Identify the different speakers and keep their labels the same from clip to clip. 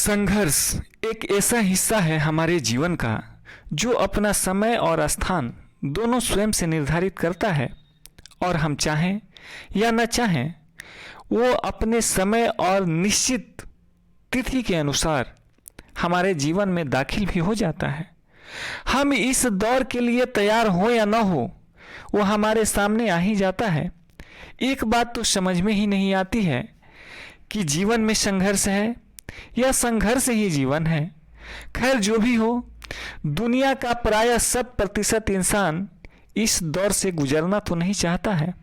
Speaker 1: संघर्ष एक ऐसा हिस्सा है हमारे जीवन का जो अपना समय और स्थान दोनों स्वयं से निर्धारित करता है और हम चाहें या न चाहें वो अपने समय और निश्चित तिथि के अनुसार हमारे जीवन में दाखिल भी हो जाता है। हम इस दौर के लिए तैयार हो या न हो वो हमारे सामने आ ही जाता है। एक बात तो समझ में ही नहीं आती है कि जीवन में संघर्ष है या संघर्ष ही जीवन है। खैर जो भी हो, दुनिया का प्रायः 100% इंसान इस दौर से गुजरना तो नहीं चाहता है।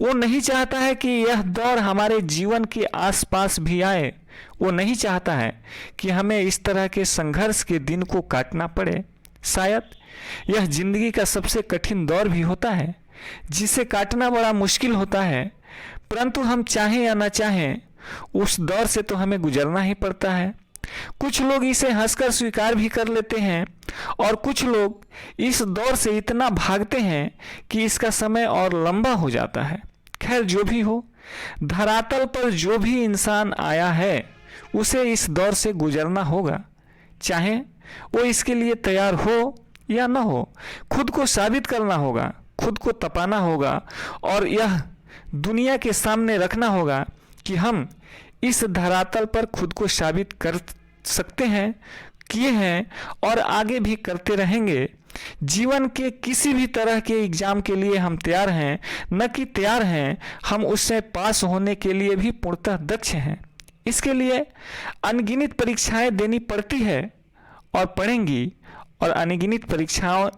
Speaker 1: वो नहीं चाहता है कि यह दौर हमारे जीवन के आसपास भी आए। वो नहीं चाहता है कि हमें इस तरह के संघर्ष के दिन को काटना पड़े। शायद यह जिंदगी का सबसे कठिन दौर भी होता है जिसे काटना बड़ा मुश्किल होता है, परंतु हम चाहें या ना चाहें उस दौर से तो हमें गुजरना ही पड़ता है। कुछ लोग इसे हंसकर स्वीकार भी कर लेते हैं और कुछ लोग इस दौर से इतना भागते हैं कि इसका समय और लंबा हो जाता है। खैर जो भी हो, धरातल पर जो भी इंसान आया है उसे इस दौर से गुजरना होगा, चाहे वो इसके लिए तैयार हो या न हो। खुद को साबित करना होगा, खुद को तपाना होगा और यह दुनिया के सामने रखना होगा कि हम इस धरातल पर खुद को साबित कर सकते हैं, किए हैं और आगे भी करते रहेंगे। जीवन के किसी भी तरह के एग्जाम के लिए हम तैयार हैं, न कि तैयार हैं, हम उससे पास होने के लिए भी पूर्णतः दक्ष हैं। इसके लिए अनगिनत परीक्षाएं देनी पड़ती है और पड़ेंगी, और अनगिनत परीक्षाओं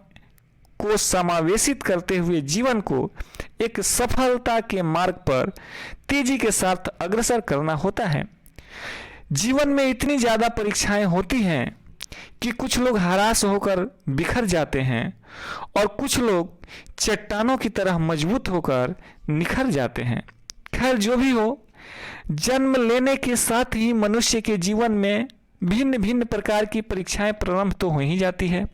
Speaker 1: को समावेशित करते हुए जीवन को एक सफलता के मार्ग पर तेजी के साथ अग्रसर करना होता है। जीवन में इतनी ज़्यादा परीक्षाएं होती हैं कि कुछ लोग हताश होकर बिखर जाते हैं और कुछ लोग चट्टानों की तरह मजबूत होकर निखर जाते हैं। खैर जो भी हो, जन्म लेने के साथ ही मनुष्य के जीवन में भिन्न भिन्न प्रकार की परीक्षाएं प्रारंभ तो हो ही जाती है।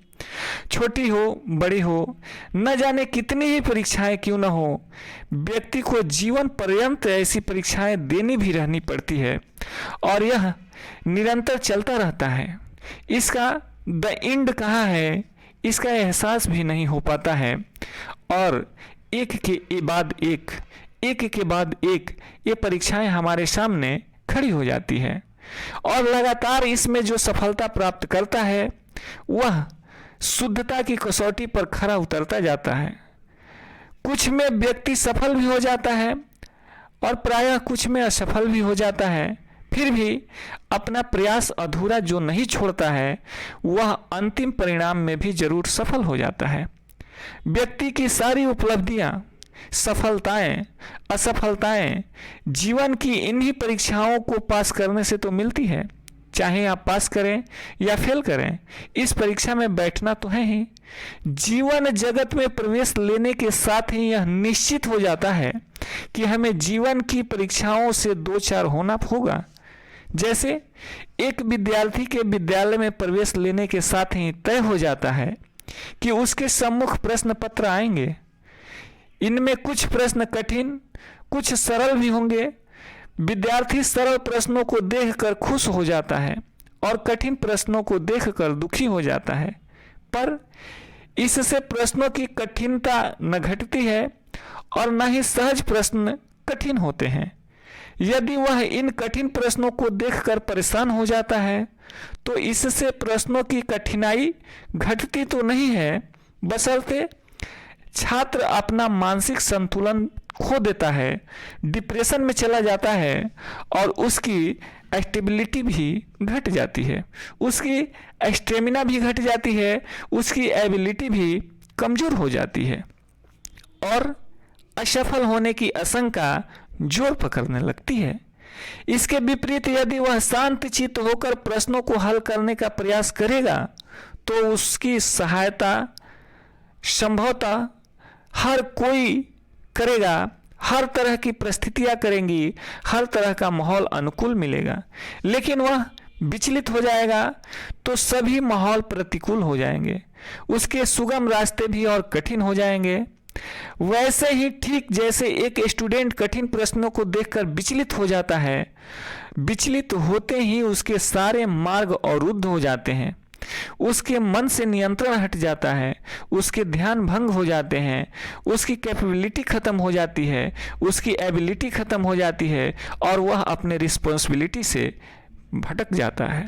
Speaker 1: छोटी हो बड़ी हो, न जाने कितनी ही परीक्षाएं क्यों न हो, व्यक्ति को जीवन पर्यंत ऐसी परीक्षाएं देनी भी रहनी पड़ती है और यह निरंतर चलता रहता है। इसका द एंड कहाँ है इसका एहसास भी नहीं हो पाता है और एक के बाद एक ये परीक्षाएं हमारे सामने खड़ी हो जाती है और लगातार इसमें जो सफलता प्राप्त करता है वह शुद्धता की कसौटी पर खरा उतरता जाता है। कुछ में व्यक्ति सफल भी हो जाता है और प्रायः कुछ में असफल भी हो जाता है, फिर भी अपना प्रयास अधूरा जो नहीं छोड़ता है वह अंतिम परिणाम में भी जरूर सफल हो जाता है। व्यक्ति की सारी उपलब्धियां, सफलताएं, असफलताएं जीवन की इन्हीं परीक्षाओं को पास करने से तो मिलती है। चाहे आप पास करें या फेल करें, इस परीक्षा में बैठना तो है ही। जीवन जगत में प्रवेश लेने के साथ ही यह निश्चित हो जाता है कि हमें जीवन की परीक्षाओं से दो चार होना होगा। जैसे एक विद्यार्थी के विद्यालय में प्रवेश लेने के साथ ही तय हो जाता है कि उसके सम्मुख प्रश्न पत्र आएंगे। इनमें कुछ प्रश्न कठिन, कुछ सरल भी होंगे। विद्यार्थी सरल प्रश्नों को देखकर खुश हो जाता है और कठिन प्रश्नों को देखकर दुखी हो जाता है, पर इससे प्रश्नों की कठिनता न घटती है और न ही सहज प्रश्न कठिन होते हैं। यदि वह इन कठिन प्रश्नों को देखकर परेशान हो जाता है तो इससे प्रश्नों की कठिनाई घटती तो नहीं है, बशर्ते छात्र अपना मानसिक संतुलन खो देता है, डिप्रेशन में चला जाता है और उसकी स्टेबिलिटी भी घट जाती है, उसकी स्टेमिना भी घट जाती है, उसकी एबिलिटी भी कमज़ोर हो जाती है और असफल होने की आशंका जोर पकड़ने लगती है। इसके विपरीत यदि वह शांतचित्त होकर प्रश्नों को हल करने का प्रयास करेगा तो उसकी सहायता संभवतः हर कोई करेगा, हर तरह की परिस्थितियां करेंगी, हर तरह का माहौल अनुकूल मिलेगा। लेकिन वह विचलित हो जाएगा तो सभी माहौल प्रतिकूल हो जाएंगे, उसके सुगम रास्ते भी और कठिन हो जाएंगे वैसे ही ठीक जैसे एक स्टूडेंट कठिन प्रश्नों को देखकर विचलित हो जाता है, विचलित होते ही उसके सारे मार्ग अवरुद्ध हो जाते हैं, उसके मन से नियंत्रण हट जाता है, उसके ध्यान भंग हो जाते हैं, उसकी कैपेबिलिटी खत्म हो जाती है, उसकी एबिलिटी खत्म हो जाती है और वह अपने रिस्पॉन्सिबिलिटी से भटक जाता है।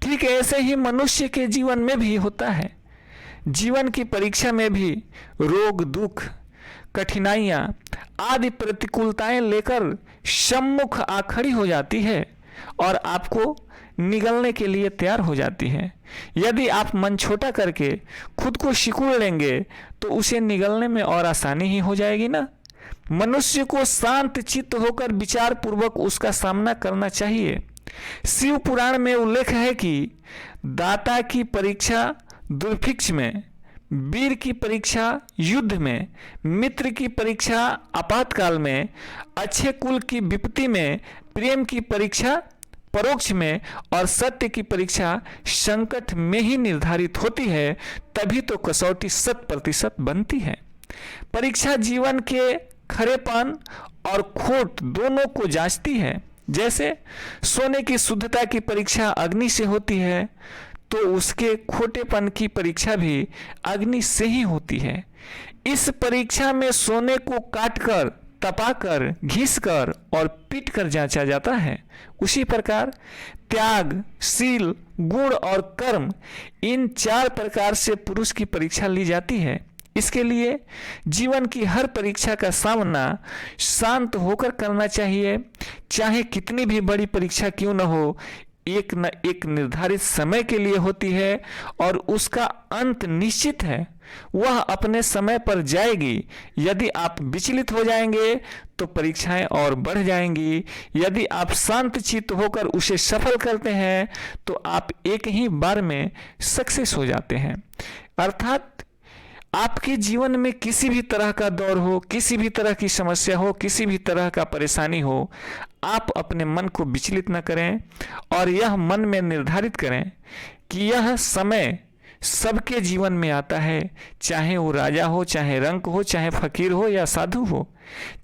Speaker 1: ठीक ऐसे ही मनुष्य के जीवन में भी होता है। जीवन की परीक्षा में भी रोग, दुख, कठिनाइयाँ आदि प्रतिकूलताएं लेकर सम्मुख आ खड़ी हो जाती है और आपको निगलने के लिए तैयार हो जाती है। यदि आप मन छोटा करके खुद को सिकुड़ लेंगे तो उसे निगलने में और आसानी ही हो जाएगी ना। मनुष्य को शांत चित्त होकर विचार पूर्वक उसका सामना करना चाहिए। शिव पुराण में उल्लेख है कि दाता की परीक्षा दुर्भिक्ष में, वीर की परीक्षा युद्ध में, मित्र की परीक्षा आपातकाल में, अच्छे कुल की विपत्ति में, प्रेम की परीक्षा परोक्ष में और सत्य की परीक्षा संकट में ही निर्धारित होती है। तभी तो कसौटी 100% बनती है। परीक्षा जीवन के खरेपन और खोट दोनों को जांचती है। जैसे सोने की शुद्धता की परीक्षा अग्नि से होती है तो उसके खोटेपन की परीक्षा भी अग्नि से ही होती है। इस परीक्षा में सोने को काटकर, तपाकर, घिसकर और पीटकर जांचा जाता है। उसी प्रकार त्याग, शील, गुण और कर्म, इन 4 प्रकार से पुरुष की परीक्षा ली जाती है। इसके लिए जीवन की हर परीक्षा का सामना शांत होकर करना चाहिए। चाहे कितनी भी बड़ी परीक्षा क्यों न हो, एक न एक निर्धारित समय के लिए होती है और उसका अंत निश्चित है। वह अपने समय पर जाएगी। यदि आप विचलित हो जाएंगे तो परीक्षाएं और बढ़ जाएंगी। यदि आप शांत चित्त होकर उसे सफल करते हैं तो आप एक ही बार में सक्सेस हो जाते हैं। अर्थात आपके जीवन में किसी भी तरह का दौर हो, किसी भी तरह की समस्या हो, किसी भी तरह का परेशानी हो, आप अपने मन को विचलित न करें और यह मन में निर्धारित करें कि यह समय सबके जीवन में आता है। चाहे वो राजा हो, चाहे रंक हो, चाहे फकीर हो या साधु हो,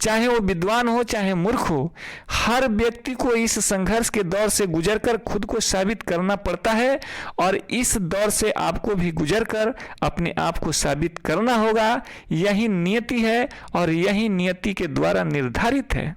Speaker 1: चाहे वो विद्वान हो, चाहे मूर्ख हो, हर व्यक्ति को इस संघर्ष के दौर से गुजरकर खुद को साबित करना पड़ता है और इस दौर से आपको भी गुजरकर अपने आप को साबित करना होगा। यही नियति है और यही नियति के द्वारा निर्धारित है।